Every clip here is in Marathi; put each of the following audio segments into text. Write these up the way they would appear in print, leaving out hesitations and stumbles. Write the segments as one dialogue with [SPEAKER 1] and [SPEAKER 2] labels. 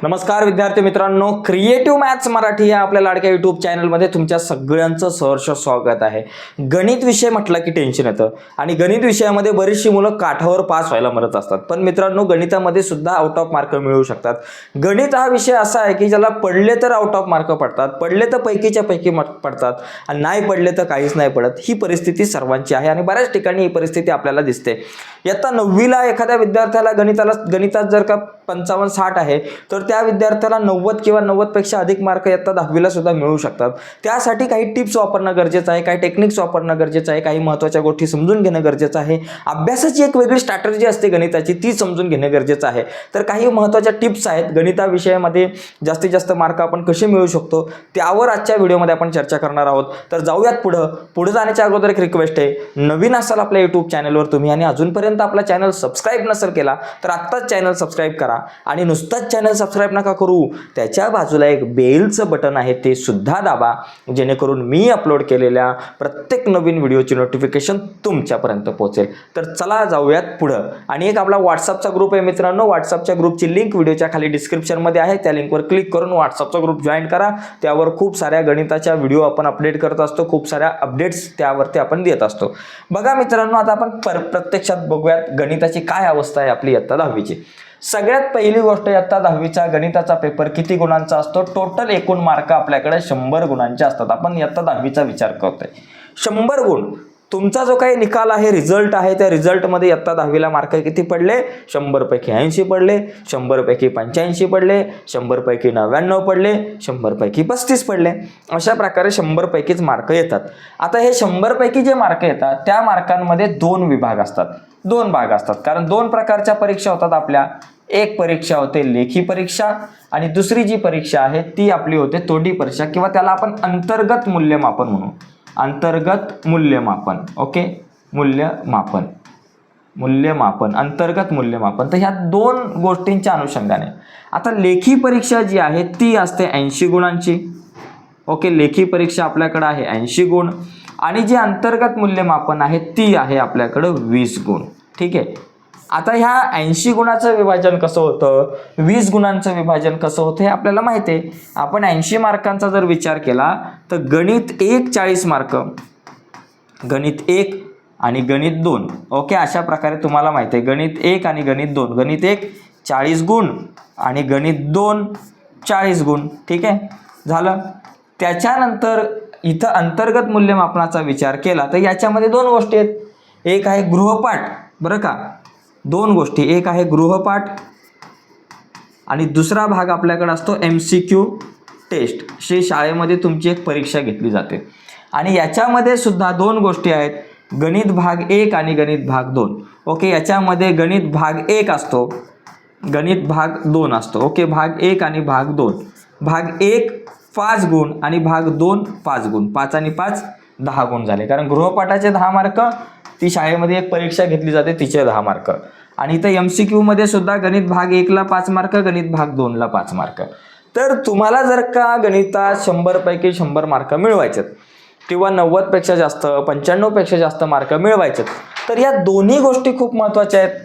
[SPEAKER 1] नमस्कार विद्यार्थी मित्रांनो, क्रिएटिव्ह मॅथ्स मराठी या आपल्या लाडक्या यूट्यूब चॅनलमध्ये तुमच्या सगळ्यांचं सहर्ष स्वागत आहे. गणित विषय म्हटलं की टेन्शन येतं आणि गणित विषयामध्ये बरीचशी मुलं काठावर पास व्हायला मरत असतात. पण मित्रांनो, गणितामध्ये सुद्धा आउट ऑफ मार्क मिळू शकतात. गणित हा विषय असा आहे की ज्याला पडले तर आउट ऑफ मार्क पडतात, पडले तर पैकीच्या पैकी पडतात आणि नाही पडले तर काहीच नाही पडत. ही परिस्थिती सर्वांची आहे आणि बऱ्याच ठिकाणी ही परिस्थिती आपल्याला दिसते. इयत्ता 9वीला एखाद्या विद्यार्थ्याला गणितात जर का 55-60 आहे तर त्या विद्यार्थ्याला 90 किंवा 90 पेक्षा अधिक मार्क इयत्ता 10वीला सुद्धा मिळू शकतात. त्यासाठी काही टिप्स वापरणं गरजेचं आहे, काही टेक्निक्स वापरणं गरजेचं आहे, काही महत्त्वाच्या गोष्टी समजून घेणं गरजेचं आहे. अभ्यासाची एक वेगळी स्ट्रॅटेजी असते गणिताची, ती समजून घेणं गरजेचं आहे. तर काही महत्त्वाच्या टिप्स आहेत गणिता विषयामध्ये जास्तीत जास्त मार्क आपण कसे मिळवू शकतो त्यावर आजच्या व्हिडिओमध्ये आपण चर्चा करणार आहोत. तर जाऊयात पुढे जाण्याच्या अगोदर एक रिक्वेस्ट आहे, नवीन असाल आपल्या यूट्यूब चॅनलवर तुम्ही आणि अजूनपर्यंत आपला चॅनल सबस्क्राईब नसेल केला तर आत्ताच चॅनल सबस्क्राईब करा आणि नुसताच चॅनल सबस्क्राईब नका करू, त्याच्या बाजूला एक बेलचं बटन आहे ते सुद्धा दाबा, जेणेकरून मी अपलोड केलेल्या प्रत्येक नवीन व्हिडिओची नोटिफिकेशन तुमच्यापर्यंत पोहोचेल. तर चला जाऊयात पुढं. आणि एक आपला व्हॉट्सअपचा ग्रुप आहे मित्रांनो, व्हॉट्सअपच्या ग्रुपची लिंक व्हिडिओच्या खाली डिस्क्रिप्शनमध्ये आहे. त्या लिंकवर क्लिक करून व्हॉट्सअपचा ग्रुप जॉईन करा. त्यावर खूप साऱ्या गणिताच्या व्हिडिओ आपण अपडेट करत असतो, खूप साऱ्या अपडेट्स त्यावरती आपण देत असतो. बघा मित्रांनो, आता आपण प्रत्यक्षात बघूयात गणिताची काय अवस्था आहे आपली इयत्ता 10वीची. सगळ्यात पहिली गोष्ट, इयत्ता 10वीचा गणिताचा पेपर किती गुणांचा असतो? टोटल एकूण मार्क आपल्याकडे 100 गुणांचे असतात. आपण इयत्ता 10वीचा विचार करतोय, 100 गुण. तुमचा जो काही निकाल आहे, रिझल्ट आहे, त्या रिझल्टमध्ये इयत्ता 10वीला मार्क किती पडले? 100 पैकी 80 पडले, 100 पैकी 85 पडले, 100 पैकी 99 पडले, 100 पैकी 35 पडले. अशा प्रकारे 100 पैकीच मार्क येतात. आता हे 100 पैकी जे मार्क येतात त्या मार्कांमध्ये दोन विभाग असतात, दोन भाग असतात. कारण दोन प्रकारच्या परीक्षा होतात आपल्या. एक परीक्षा होते लेखी परीक्षा आणि दुसरी जी परीक्षा आहे ती आपली होते तोंडी परीक्षा, किंवा त्याला आपण अंतर्गत मूल्यमापन म्हणू. अंतर्गत मूल्यमापन, ओके, मूल्यमापन, अंतर्गत मूल्यमापन. तर ह्या दोन गोष्टींच्या अनुषंगाने आता लेखी परीक्षा जी आहे ती असते 80 गुणांची. ओके, लेखी परीक्षा आपल्याकडे आहे 80 गुण आणि जे अंतर्गत मूल्यमापन आहे ती आहे आपल्याकडे 20 गुण. ठीक आहे. आता ह्या 80 गुणाचं विभाजन कसं होतं, 20 गुणांचं विभाजन कसं होतं हे आपल्याला माहिती आहे. आपण 80 मार्कांचा जर विचार केला तर गणित 1 40 मार्क, गणित 1 आणि गणित 2. ओके, अशा प्रकारे तुम्हाला माहिती आहे गणित 1 आणि गणित 2. गणित 1 40 गुण आणि गणित 2 40 गुण. ठीक आहे, झालं. त्याच्यानंतर इथं अंतर्गत मूल्यमापनाचा विचार केला तर याच्यामध्ये दोन गोष्टी आहेत. एक आहे गृहपाठ, बरं का, दोन गोष्टी. एक आहे गृहपाठ आणि दुसरा भाग आपल्याकडे असतो MCQ टेस्ट. शाळेमध्ये तुमची एक परीक्षा घेतली जाते आणि याच्यामध्ये सुद्धा दोन गोष्टी आहेत, गणित भाग 1 आणि गणित भाग 2. ओके, याच्यामध्ये गणित भाग 1 असतो, गणित भाग 2 असतो. ओके, भाग 1 आणि भाग 2. भाग 1 5 गुण आणि भाग 2 5 गुण. 5 आणि 5 10 गुण झाले. कारण गृहपाठाचे 10 मार्क, ती शाळेमध्ये एक परीक्षा घेतली जाते तिचे 10 मार्क. आणि इथं MCQ मध्ये सुद्धा गणित भाग 1ला 5 मार्क, गणित भाग 2ला 5 मार्क. तर तुम्हाला जर का गणितात 100 पैकी 100 मार्क मिळवायचे किंवा 90 पेक्षा जास्त, 95 पेक्षा जास्त मार्क मिळवायचे, तर या दोन्ही गोष्टी खूप महत्त्वाच्या आहेत.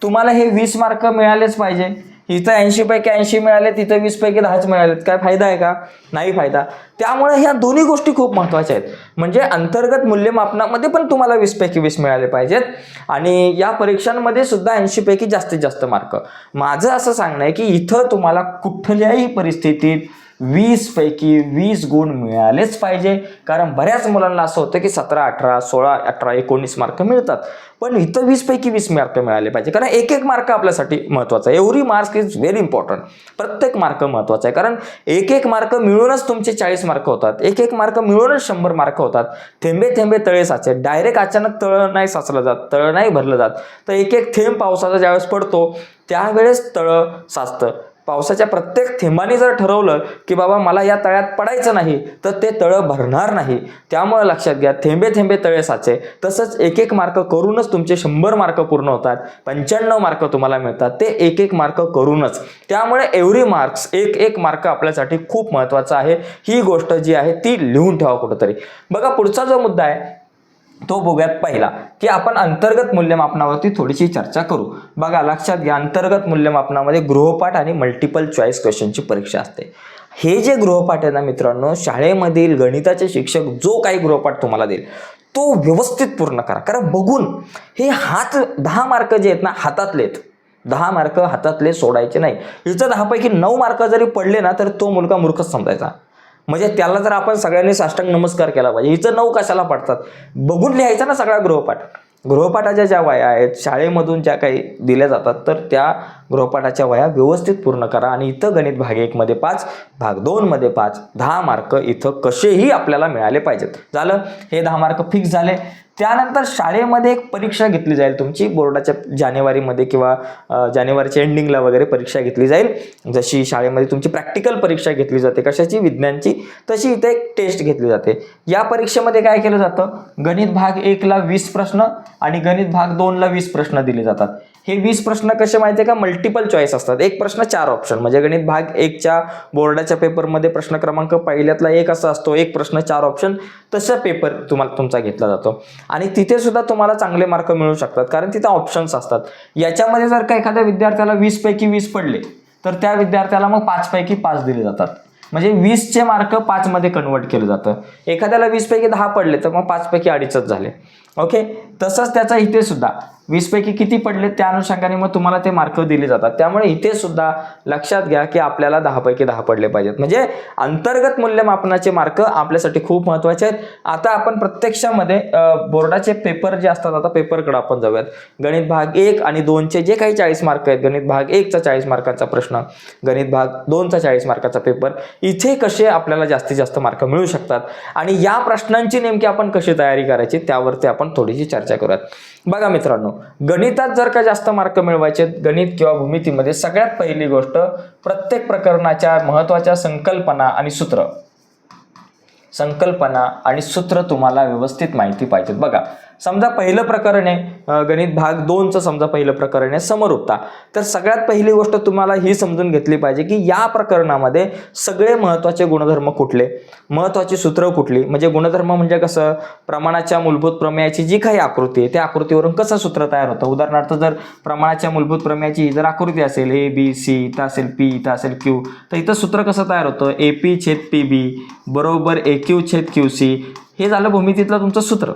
[SPEAKER 1] तुम्हाला हे 20 मार्क मिळालेच पाहिजे. इथं 80 पैकी 80 मिळाले, तिथं 20 पैकी 10च मिळालेत. काय फायदा आहे का? नाही फायदा. त्यामुळे ह्या दोन्ही गोष्टी खूप महत्त्वाच्या आहेत. म्हणजे अंतर्गत मूल्यमापनामध्ये पण तुम्हाला 20 पैकी 20 मिळाले पाहिजेत आणि या परीक्षांमध्ये सुद्धा 80 पैकी जास्तीत जास्त मार्क. माझं असं सांगणं आहे की इथं तुम्हाला कुठल्याही परिस्थितीत 20 पैकी 20 गुण मिळालेच पाहिजे. कारण बऱ्याच मुलांना असं होतं की 17, 18, 16, 18, 19 मार्क मिळतात, पण इथं 20 पैकी 20 मार्क मिळाले पाहिजे. कारण एक एक मार्क आपल्यासाठी महत्त्वाचा आहे. Every mark is very important. प्रत्येक मार्क महत्त्वाचा आहे. कारण एक एक मार्क मिळूनच तुमचे 40 मार्क होतात, एक एक मार्क मिळूनच 100 मार्क होतात. थेंबे थेंबे तळे साचे. डायरेक्ट अचानक तळं नाही साचलं जात, तळं नाही भरलं जात. तर एक एक थेंब पावसाचा ज्यावेळेस पडतो त्यावेळेस तळं साचतं. पावसाच्या प्रत्येक थेंबाने जर ठरवलं की बाबा मला या तळ्यात पडायचं नाही तर ते तळं भरणार नाही. त्यामुळे लक्षात घ्या, थेंबे थेंबे तळे साचे. तसंच एक एक मार्क करूनच तुमचे 100 मार्क पूर्ण होतात. 95 मार्क तुम्हाला मिळतात ते एक एक मार्क करूनच. त्यामुळे एव्हरी मार्क्स, एक एक मार्क आपल्यासाठी खूप महत्त्वाचा आहे. ही गोष्ट जी आहे ती लिहून ठेवा कुठंतरी. बघा पुढचा जो मुद्दा आहे, तो बघूयात पहिला, की आपण अंतर्गत मूल्यमापनावरती थोडीशी चर्चा करू. बघा लक्षात घ्या, अंतर्गत मूल्यमापनामध्ये गृहपाठ आणि मल्टिपल चॉईस क्वेश्चनची परीक्षा असते. हे जे गृहपाठ आहे ना मित्रांनो, शाळेमधील गणिताचे शिक्षक जो काही गृहपाठ तुम्हाला देईल तो व्यवस्थित पूर्ण करा. कारण बघून हे 10 मार्क जे आहेत ना हातातले आहेत, 10 मार्क हातातले सोडायचे नाही. हिचं 10 पैकी 9 मार्क जरी पडले ना तर तो मुलगा मूर्खच समजायचा. म्हणजे त्याला जर आपण सगळ्यांनी साष्टांग नमस्कार केला पाहिजे. हिचं 9 कशाला पडतात, बघून लिहायचा ना सगळा गृहपाठ. गृहपाठाच्या ज्या वह्या आहेत शाळेमधून ज्या काही दिल्या जातात तर त्या गृहपाठाच्या वह्या व्यवस्थित पूर्ण करा. आणि इथं गणित भाग 1 मध्ये 5, भाग 2 मध्ये 5, 10 मार्क इथं कसेही आपल्याला मिळाले पाहिजेत. झालं, हे 10 मार्क फिक्स झाले. त्यानंतर शाळेमध्ये एक परीक्षा घेतली जाईल तुमची बोर्डाच्या जानेवारीमध्ये किंवा जानेवारीच्या एंडिंगला वगैरे परीक्षा घेतली जाईल. जशी शाळेमध्ये तुमची प्रॅक्टिकल परीक्षा घेतली जाते कशाची, विज्ञानची, तशी इथे एक टेस्ट घेतली जाते. या परीक्षेमध्ये काय केलं जातं, गणित भाग 1 ला 20 प्रश्न आणि गणित भाग 2 ला 20 प्रश्न दिले जातात. हे 20 प्रश्न कसे माहिती आहे का, मल्टिपल चॉईस असतात. एक प्रश्न 4 ऑप्शन. म्हणजे गणित भाग 1च्या बोर्डाच्या पेपरमध्ये प्रश्न क्रमांक पहिल्यातला 1 असा असतो, एक प्रश्न 4 ऑप्शन, तसा पेपर तुम्हाला तुमचा घेतला जातो. आणि तिथे सुद्धा तुम्हाला चांगले मार्क मिळू शकतात कारण तिथे ऑप्शन्स असतात. याच्यामध्ये जर का एखाद्या विद्यार्थ्याला 20 पैकी 20 पडले तर त्या विद्यार्थ्याला मग 5 पैकी 5 दिले जातात. म्हणजे 20चे मार्क 5 मध्ये कन्वर्ट केलं जातं. एखाद्याला 20 पैकी 10 पडले तर मग 5 पैकी 2.5च झाले. ओके, तसंच त्याचा इथे सुद्धा 20 पैकी किती पडले त्या अनुषंगाने मग तुम्हाला ते मार्क दिले जातात. त्यामुळे इथे सुद्धा लक्षात घ्या की आपल्याला 10 पैकी 10 पडले पाहिजेत. म्हणजे अंतर्गत मूल्यमापनाचे मार्क आपल्यासाठी खूप महत्त्वाचे आहेत. आता आपण प्रत्यक्षामध्ये बोर्डाचे पेपर जे असतात, आता पेपरकडे आपण जाऊयात. गणित भाग 1 आणि 2चे जे काही 40 मार्क आहेत, गणित भाग 1चा 40 मार्कांचा प्रश्न, गणित भाग 2चा 40 मार्काचा पेपर, इथे कसे आपल्याला जास्तीत जास्त मार्क मिळू शकतात आणि या प्रश्नांची नेमकी आपण कशी तयारी करायची त्यावरती आपण थोडीशी चर्चा करूयात. बघा मित्रांनो, गणितात जर का जास्त मार्क मिळवायचे गणित किंवा भूमितीमध्ये, सगळ्यात पहिली गोष्ट प्रत्येक प्रकरणाच्या महत्त्वाच्या संकल्पना आणि सूत्र तुम्हाला व्यवस्थित माहिती पाहिजेत. बघा समजा पहिलं प्रकरण आहे गणित भाग 2चं, समजा पहिलं प्रकरण आहे समरूपता. तर सगळ्यात पहिली गोष्ट तुम्हाला ही समजून घेतली पाहिजे की या प्रकरणामध्ये सगळे महत्त्वाचे गुणधर्म कुठले, महत्त्वाची सूत्र कुठली. म्हणजे गुणधर्म म्हणजे कसं, प्रमाणाच्या मूलभूत प्रमेयाची जी काही आकृती आहे त्या आकृतीवरून कसं सूत्र तयार होतं. उदाहरणार्थ जर प्रमाणाच्या मूलभूत प्रमेयाची जर आकृती असेल ABC, इथं असेल P, इथं असेल Q, तर इथं सूत्र कसं तयार होतं, AP/PB बरोबर AQ/QC. हे झालं भूमितीतलं तुमचं सूत्र.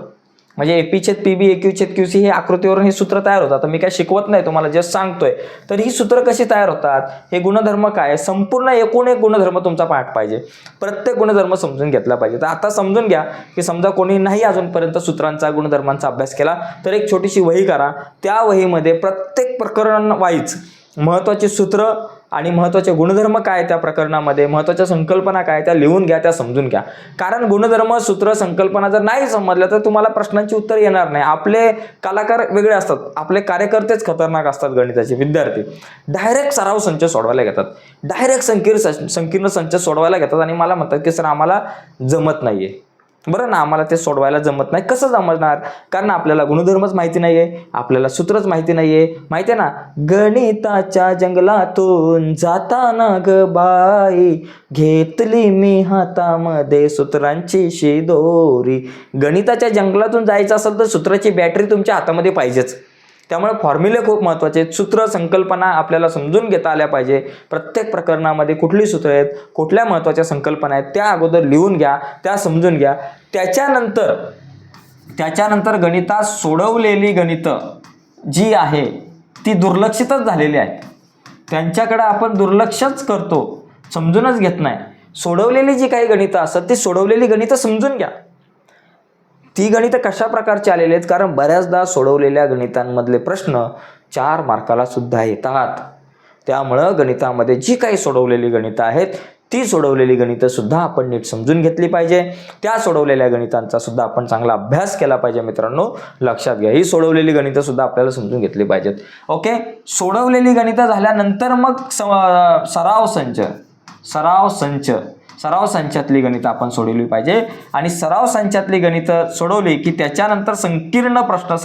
[SPEAKER 1] म्हणजे AP/PB AQ/QC हे आकृतीवरून हे सूत्र तयार होतात. तर मी काय शिकवत नाही, तुम्हाला जस्ट सांगतोय. तर ही सूत्र कशी तयार होतात, हे गुणधर्म काय, संपूर्ण एकूण एक गुणधर्म तुमचा पाठ पाहिजे. प्रत्येक गुणधर्म समजून घेतला पाहिजे. तर आता समजून घ्या की समजा कोणी नाही अजूनपर्यंत सूत्रांचा गुणधर्मांचा अभ्यास केला तर एक छोटीशी वही करा. त्या वहीमध्ये प्रत्येक प्रकरण वाईज महत्त्वाची सूत्र आणि महत्त्वाचे गुणधर्म काय, त्या प्रकरणामध्ये महत्त्वाच्या संकल्पना काय त्या लिहून घ्या, त्या समजून घ्या. कारण गुणधर्म सूत्र संकल्पना जर नाही समजल्या तर तुम्हाला प्रश्नांची उत्तर येणार नाही. आपले कलाकार वेगळे असतात, आपले कार्यकर्तेच खतरनाक असतात. गणिताचे विद्यार्थी डायरेक्ट सराव संच सोडवायला घेतात, डायरेक्ट संकीर्ण संच सोडवायला घेतात आणि मला म्हणतात की सर आम्हाला जमत नाहीये. बरं ना, आम्हाला ते सोडवायला जमत नाही. कसं जमणार, कारण आपल्याला गुणधर्मच माहिती नाहीये, आपल्याला सूत्रच माहिती नाहीये. माहिती आहे ना, गणिताच्या जंगलातून जाताना ग बाई घेतली मी हातामध्ये सूत्रांची शिदोरी. गणिताच्या जंगलातून जायचं असेल तर सूत्राची बॅटरी तुमच्या हातामध्ये पाहिजेच. त्यामुळे फॉर्म्युले खूप महत्त्वाचे आहेत. सूत्र संकल्पना आपल्याला समजून घेता आल्या पाहिजे. प्रत्येक प्रकरणामध्ये कुठली सूत्र आहेत, कुठल्या महत्त्वाच्या संकल्पना आहेत त्या अगोदर लिहून घ्या, त्या समजून घ्या. त्याच्यानंतर गणितात सोडवलेली गणितं जी आहे ती दुर्लक्षितच झालेली आहेत. त्यांच्याकडे आपण दुर्लक्षच करतो, समजूनच घेत नाही. सोडवलेली जी काही गणितं असतात ती सोडवलेली गणितं समजून घ्या. ती गणितं कशा प्रकारची आलेली आहेत, कारण बऱ्याचदा सोडवलेल्या गणितांमधले प्रश्न 4 मार्काला सुद्धा येतात. त्यामुळं गणितामध्ये जी काही सोडवलेली गणितं आहेत ती सोडवलेली गणितं सुद्धा आपण नीट समजून घेतली पाहिजे. त्या सोडवलेल्या गणितांचा सुद्धा आपण चांगला अभ्यास केला पाहिजे. मित्रांनो लक्षात घ्या, ही सोडवलेली गणितं सुद्धा आपल्याला समजून घेतली पाहिजेत. ओके, सोडवलेली गणितं झाल्यानंतर मग सराव संचातली गणितं आपण सोडवली पाहिजे. आणि सराव संचातली गणितं सोडवली की त्याच्यानंतर संकीर्ण प्रश्न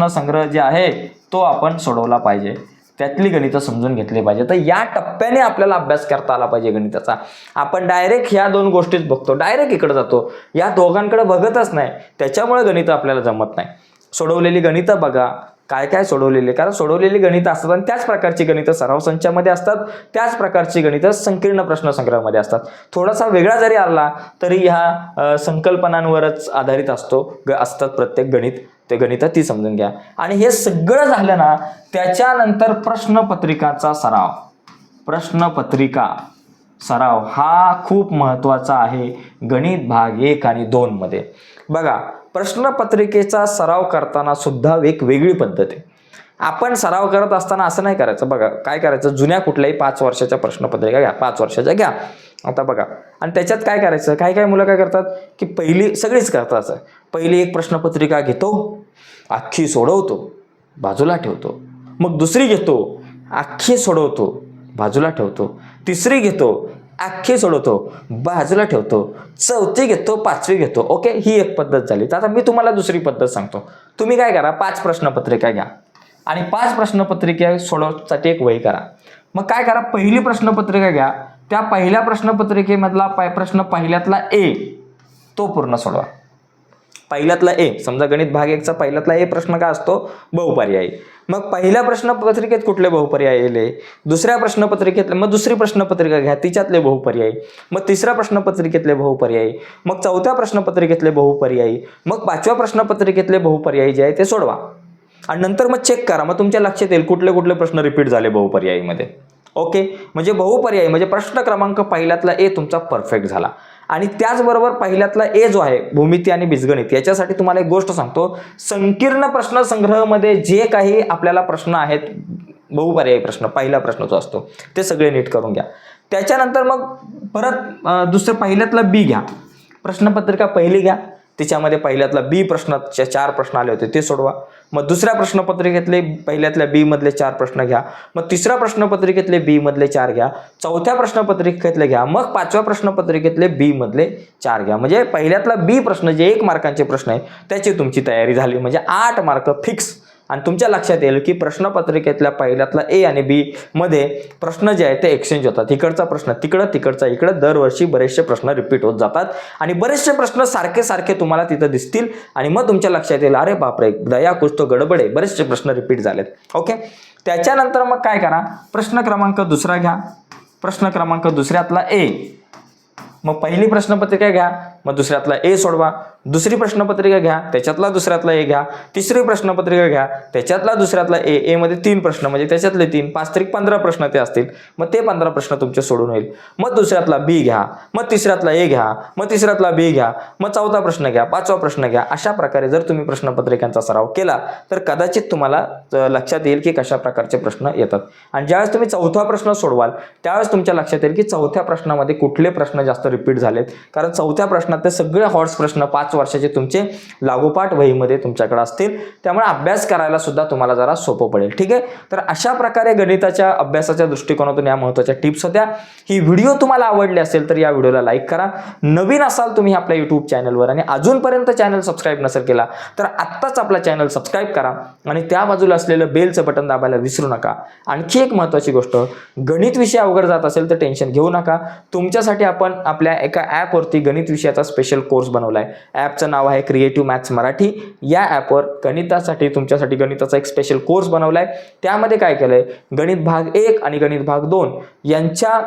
[SPEAKER 1] संग्रह जे आहे तो आपण सोडवला पाहिजे. त्यातली गणितं समजून घेतली पाहिजे. तर या टप्प्याने आपल्याला अभ्यास करता आला पाहिजे गणिताचा. आपण डायरेक्ट ह्या दोन गोष्टीच बघतो, डायरेक्ट इकडे जातो, या दोघांकडे बघतच नाही, त्याच्यामुळे गणितं आपल्याला जमत नाही. सोडवलेली गणितं बघा, काय काय सोडवलेली, कारण सोडवलेली गणितं असतात आणि त्याच प्रकारची गणितं सराव संचामध्ये असतात, त्याच प्रकारची गणितं संकीर्ण प्रश्न संग्रहामध्ये असतात. थोडासा वेगळा जरी आला तरी ह्या संकल्पनांवरच आधारित असतात प्रत्येक गणित. ते गणितं ती समजून घ्या. आणि हे सगळं झालं ना, त्याच्यानंतर प्रश्नपत्रिकाचा सराव. प्रश्नपत्रिका सराव हा खूप महत्त्वाचा आहे गणित भाग 1 आणि 2 मध्ये. बघा, प्रश्नपत्रिकेचा सराव करताना सुद्धा एक वेगळी पद्धत आहे. आपण सराव करत असताना असं नाही करायचं. बघा काय करायचं, जुन्या कुठल्याही 5 वर्षाच्या प्रश्नपत्रिका घ्या, 5 वर्षाच्या घ्या. आता बघा, आणि त्याच्यात काय करायचं, काही काही मुलं काय करतात की पहिली सगळीच करतात असं, पहिली एक प्रश्नपत्रिका घेतो, अख्खी सोडवतो, बाजूला ठेवतो. मग दुसरी घेतो, अख्खी सोडवतो, बाजूला ठेवतो. तिसरी घेतो, अख्खी सोडवतो, बाजूला ठेवतो. चौथी घेतो, 5वी घेतो. ओके, ही एक पद्धत झाली. तर आता मी तुम्हाला दुसरी पद्धत सांगतो. तुम्ही काय करा, 5 प्रश्नपत्रिका घ्या आणि 5 प्रश्नपत्रिका सोडवण्यासाठी एक वही करा. मग काय करा, पहिली प्रश्नपत्रिका घ्या, त्या पहिल्या प्रश्नपत्रिकेमधला प्रश्न पहिल्यातला ए तो पूर्ण सोडवा. पहिल्यातला ए, समजा गणित भाग 1चा पहिल्यातला ए प्रश्न काय असतो, बहुपर्यायी. मग पहिल्या प्रश्नपत्रिकेत कुठले बहुपर्याय आले, दुसऱ्या प्रश्नपत्रिकेत, मग दुसरी प्रश्नपत्रिका घ्या, तिच्यातले बहुपर्यायी. मग तिसऱ्या प्रश्नपत्रिकेतले बहुपर्यायी, मग चौथ्या प्रश्नपत्रिकेतले बहुपर्यायी, मग 5व्या प्रश्नपत्रिकेतले बहुपर्यायी जे आहे ते सोडवा. आणि नंतर मग चेक करा, मग तुमच्या लक्षात येईल कुठले कुठले प्रश्न रिपीट झाले बहुपर्यायीमध्ये. ओके, म्हणजे बहुपर्यायी म्हणजे प्रश्न क्रमांक पहिल्यातला ए तुमचा परफेक्ट झाला. आणि त्याचबरोबर पहिल्यातला ए जो आहे भूमिती आणि बीजगणित, याच्यासाठी तुम्हाला एक गोष्ट सांगतो, संकीर्ण प्रश्न संग्रहमध्ये जे काही आपल्याला प्रश्न आहेत बहुपर्यायी प्रश्न, पहिला प्रश्न जो असतो ते सगळे नीट करून घ्या. त्याच्यानंतर मग परत दुसरं पहिल्यातला बी घ्या, प्रश्नपत्रिका पहिली घ्या, तिच्यामध्ये पहिल्यातला बी प्रश्नाचे 4 प्रश्न आले होते ते सोडवा. मग दुसऱ्या प्रश्नपत्रिकेतले पहिल्यातल्या बी मधले 4 प्रश्न घ्या, मग तिसऱ्या प्रश्नपत्रिकेतले बी मधले 4 घ्या, चौथ्या प्रश्नपत्रिकेतले घ्या, मग 5व्या प्रश्नपत्रिकेतले बी मधले 4 घ्या. म्हणजे पहिल्यातला बी प्रश्न जे 1 मार्कांचे प्रश्न आहे त्याची तुमची तयारी झाली, म्हणजे 8 मार्क फिक्स. आणि तुमच्या लक्षात येईल की प्रश्नपत्रिकेतल्या पहिल्यातला ए आणि बी मध्ये प्रश्न जे आहेत ते एक्सचेंज होतात. इकडचा प्रश्न तिकडं, तिकडचा इकडं, दरवर्षी बरेचसे प्रश्न रिपीट होत जातात आणि बरेचसे प्रश्न सारखे सारखे तुम्हाला तिथं दिसतील. आणि मग तुमच्या लक्षात येईल, अरे बापरे, दया कुछ तो गडबड आहे, बरेचसे प्रश्न रिपीट झालेत. ओके, त्याच्यानंतर मग काय करा, प्रश्न क्रमांक दुसरा घ्या, प्रश्न क्रमांक दुसऱ्यातला ए, मग पहिली प्रश्नपत्रिका घ्या, मग दुसऱ्यातला ए सोडवा. दुसरी प्रश्नपत्रिका घ्या, त्याच्यातला दुसऱ्यातला ए घ्या. तिसरी प्रश्नपत्रिका घ्या, त्याच्यातला दुसऱ्यातला ए. ए मध्ये 3 प्रश्न म्हणजे त्याच्यातले 3, 5 तरी 15 प्रश्न ते असतील. मग ते 15 प्रश्न तुमचे सोडून होईल. मग दुसऱ्यातला बी घ्या, मग तिसऱ्यातला ए घ्या, मग तिसऱ्यातला बी घ्या, मग चौथा प्रश्न घ्या, 5वा प्रश्न घ्या. अशा प्रकारे जर तुम्ही प्रश्नपत्रिकांचा सराव केला तर कदाचित तुम्हाला लक्षात येईल की कशा प्रकारचे प्रश्न येतात. आणि ज्यावेळेस तुम्ही चौथा प्रश्न सोडवाल त्यावेळेस तुमच्या लक्षात येईल की चौथ्या प्रश्नामध्ये कुठले प्रश्न जास्त रिपीट झालेत, कारण चौथ्या प्रश्नात ते सगळे हॉट्स प्रश्न 5 वर्षाचे तुमचे लागोपाठ वहीमध्ये तुमच्याकडे असतील. त्यामुळे अभ्यास करायला सुद्धा तुम्हाला जरा सोपं पडेल. ठीक आहे, तर अशा प्रकारे गणिताच्या अभ्यासाच्या दृष्टिकोनातून या महत्त्वाच्या टिप्स होत्या. ही व्हिडिओ तुम्हाला आवडली असेल तर या व्हिडिओला लाईक करा. नवीन असाल तुम्ही आपल्या यूट्यूब चॅनलवर आणि अजूनपर्यंत चॅनल सबस्क्राईब नसेल केला तर आत्ताच आपला चॅनल सबस्क्राईब करा आणि त्या बाजूला असलेलं बेलचं बटन दाबायला विसरू नका. आणखी एक महत्त्वाची गोष्ट, गणित विषय अवघड जात असेल तर टेन्शन घेऊ नका. तुमच्यासाठी आपण आपल्या एका ॲपवरती गणित विषयाचा स्पेशल कोर्स बनवलाय. ॲपचं नाव आहे क्रिएटिव्ह मॅथ्स मराठी. या ॲपवर गणितासाठी तुमच्यासाठी गणिताचा एक स्पेशल कोर्स बनवलाय. त्यामध्ये काय केलंय, गणित भाग 1 आणि गणित भाग 2 यांच्या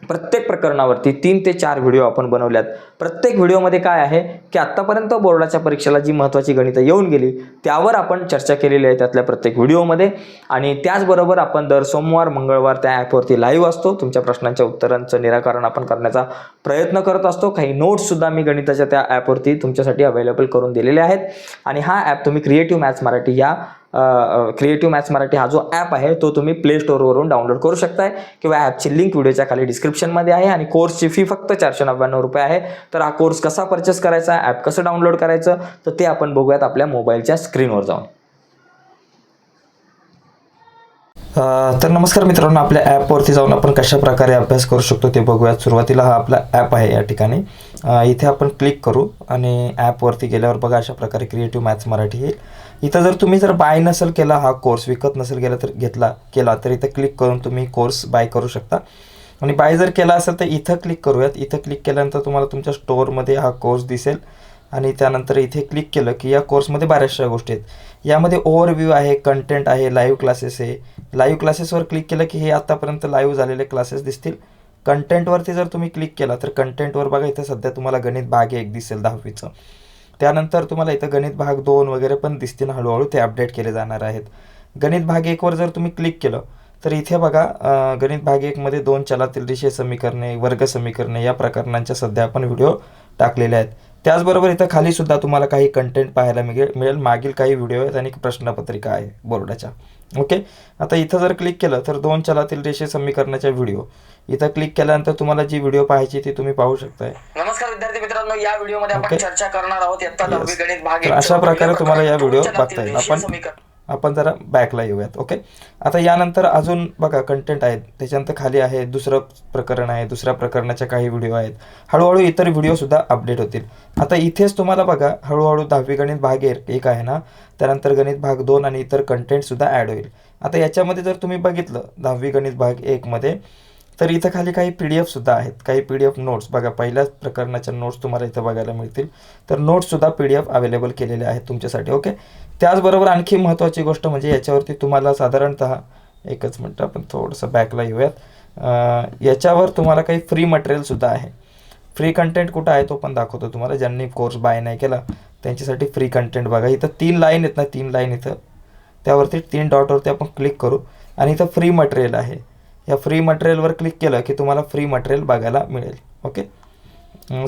[SPEAKER 1] प्रत्येक प्रकरणावरती 3 ते 4 व्हिडिओ आपण बनवल्यात. प्रत्येक व्हिडिओमध्ये काय आहे की आत्तापर्यंत बोर्डाच्या परीक्षेला जी महत्त्वाची गणितं येऊन गेली त्यावर आपण चर्चा केलेली आहे त्यातल्या प्रत्येक व्हिडिओमध्ये. आणि त्याचबरोबर आपण दर सोमवार मंगळवार त्या ॲपवरती लाईव्ह असतो. तुमच्या प्रश्नांच्या उत्तरांचं निराकरण आपण करण्याचा प्रयत्न करत असतो. काही नोट्ससुद्धा मी गणिताच्या त्या ॲपवरती तुमच्यासाठी अवेलेबल करून दिलेले आहेत. आणि हा ॲप तुम्ही क्रिएटिव्ह मॅथ्स मराठी या क्रिएटिव्ह मॅथ्स मराठी हा जो ॲप आहे तो तुम्ही प्ले स्टोअरवरून डाउनलोड करू शकताय किंवा ॲपची लिंक व्हिडिओच्या खाली डिस्क्रिप्शनमध्ये आहे. आणि कोर्सची फी फक्त 499 रुपये आहे. तर हा कोर्स कसा परचेस करायचा, ॲप कसं डाउनलोड करायचं, तर ते आपण बघूयात आपल्या मोबाईलच्या स्क्रीनवर जाऊन. तर नमस्कार मित्रांनो, आपल्या ॲपवरती जाऊन आपण कशा प्रकारे अभ्यास करू शकतो ते बघूयात. सुरुवातीला हा आपला ॲप आहे. या ठिकाणी इथे आपण क्लिक करू आणि ॲपवरती गेल्यावर बघा अशा प्रकारे क्रिएटिव्ह मॅथ्स मराठी
[SPEAKER 2] इथं जर तुम्ही बाय नसेल केला, हा कोर्स विकत नसेल केला तर इथं क्लिक करून तुम्ही कोर्स बाय करू शकता. आणि बाय जर केला असेल तर इथं क्लिक करूयात. इथं क्लिक केल्यानंतर तुम्हाला तुमच्या स्टोअरमध्ये हा कोर्स दिसेल आणि त्यानंतर इथे क्लिक केलं की या कोर्समध्ये बऱ्याचशा गोष्टी आहेत. यामध्ये ओव्हरव्ह्यू आहे, कंटेंट आहे, लाईव्ह क्लासेस आहे. लाईव्ह क्लासेसवर क्लिक केलं की हे आतापर्यंत लाईव्ह झालेले क्लासेस दिसतील. कंटेंटवरती जर तुम्ही क्लिक केला तर कंटेंटवर बघा इथं सध्या तुम्हाला गणित भाग 1 दिसेल 10वीचं. त्यानंतर तुम्हाला इथं गणित भाग 2 वगैरे पण दिसतील, हळूहळू ते अपडेट केले जाणार आहेत. गणित भाग 1वर जर तुम्ही क्लिक केलं तर इथे बघा गणित भाग 1मध्ये 2 चलातील रेषीय समीकरणे, वर्ग समीकरणे या प्रकरणांच्या सध्या आपण व्हिडिओ टाकलेले आहेत. त्याचबरोबर इथं खाली सुद्धा तुम्हाला काही कंटेंट पाहायला मिळेल. मागील काही व्हिडिओ आहेत आणि प्रश्नपत्रिका आहे बोर्डाच्या. ओके, आता इथं जर क्लिक केलं तर 2 चलातील रेषीय समीकरणाच्या व्हिडिओ इथं क्लिक केल्यानंतर तुम्हाला जी व्हिडिओ पाहायची ती तुम्ही पाहू शकताय.
[SPEAKER 3] नमस्कार विद्यार्थी मित्रांनो, या व्हिडिओमध्ये आपण चर्चा करणार आहोत इयत्ता 10वी गणित भाग 1.
[SPEAKER 2] तर अशा प्रकारे तुम्हाला या व्हिडिओ बघता येईल. आपण जरा बॅकला येऊयात. ओके, आता यानंतर अजून बघा कंटेंट आहेत, त्याच्यानंतर खाली आहे दुसरं प्रकरण आहे, दुसऱ्या प्रकरणाच्या काही व्हिडिओ आहेत. हळूहळू इतर व्हिडिओसुद्धा अपडेट होतील. आता इथेच तुम्हाला बघा हळूहळू 10वी गणित भाग 1 आहे ना, त्यानंतर गणित भाग 2 आणि इतर कंटेंटसुद्धा ॲड होईल. आता याच्यामध्ये जर तुम्ही बघितलं 10वी गणित भाग 1मध्ये तर इथं खाली काही PDF-सुद्धा आहेत, काही PDF नोट्स बघा. पहिल्याच प्रकरणाच्या नोट्स तुम्हाला इथं बघायला मिळतील. तर नोट्ससुद्धा PDF अवेलेबल केलेले आहेत तुमच्यासाठी. ओके, त्याचबरोबर आणखी महत्त्वाची गोष्ट म्हणजे याच्यावरती तुम्हाला साधारणतः एकच मिनटं आपण थोडंसं बॅकला येऊयात. याच्यावर तुम्हाला काही फ्री मटेरियलसुद्धा आहे. फ्री कंटेंट कुठं आहे तो पण दाखवतो तुम्हाला. ज्यांनी कोर्स बाय नाही केला त्यांच्यासाठी फ्री कंटेंट बघा. इथं 3 लाईन आहेत ना, 3 लाईन इथं त्यावरती 3 डॉटवरती आपण क्लिक करू आणि इथं फ्री मटेरियल आहे. या फ्री मटेरियलवर क्लिक केलं की तुम्हाला फ्री मटेरियल बघायला मिळेल. ओके,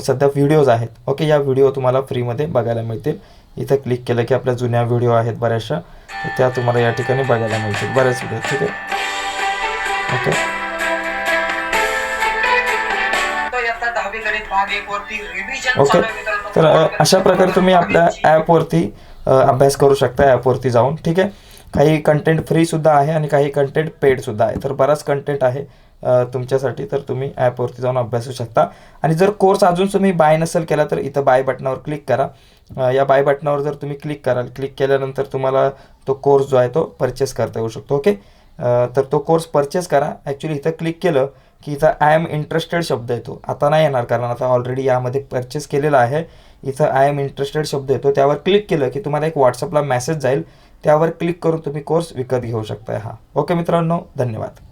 [SPEAKER 2] सध्या व्हिडिओज आहेत. ओके, या व्हिडिओ तुम्हाला फ्रीमध्ये बघायला मिळतील. इथं क्लिक केलं की आपल्या जुन्या व्हिडिओ आहेत बऱ्याचशा, तर त्या तुम्हाला या ठिकाणी बघायला मिळतील, बऱ्याच व्हिडिओ. ठीक आहे. ओके, ओके, तर अशा प्रकारे तुम्ही आपल्या ॲपवरती अभ्यास करू शकता, ॲपवरती जाऊन. ठीक आहे, काही कंटेंट फ्रीसुद्धा आहे आणि काही कंटेंट पेडसुद्धा आहे. तर बराच कंटेंट आहे तुमच्यासाठी, तर तुम्ही ॲपवरती जाऊन अभ्यासू शकता. आणि जर कोर्स अजून तुम्ही बाय नसेल केला तर इथं बाय बटनावर क्लिक करा. या बाय बटनावर जर तुम्ही क्लिक केल्यानंतर तुम्हाला तो कोर्स जो आहे तो परचेस करता येऊ शकतो. ओके, तर तो कोर्स परचेस करा. ॲक्च्युली इथं क्लिक केलं की इथं आय एम इंटरेस्टेड शब्द येतो. आता नाही येणार कारण आता ऑलरेडी यामध्ये परचेस केलेला आहे. इथं आय एम इंटरेस्टेड शब्द येतो, त्यावर क्लिक केलं की तुम्हाला एक व्हॉट्सअपला मेसेज जाईल, त्यावर क्लिक करून तुम्ही कोर्स विकत घेऊ शकताय. हा. ओके मित्रांनो, धन्यवाद.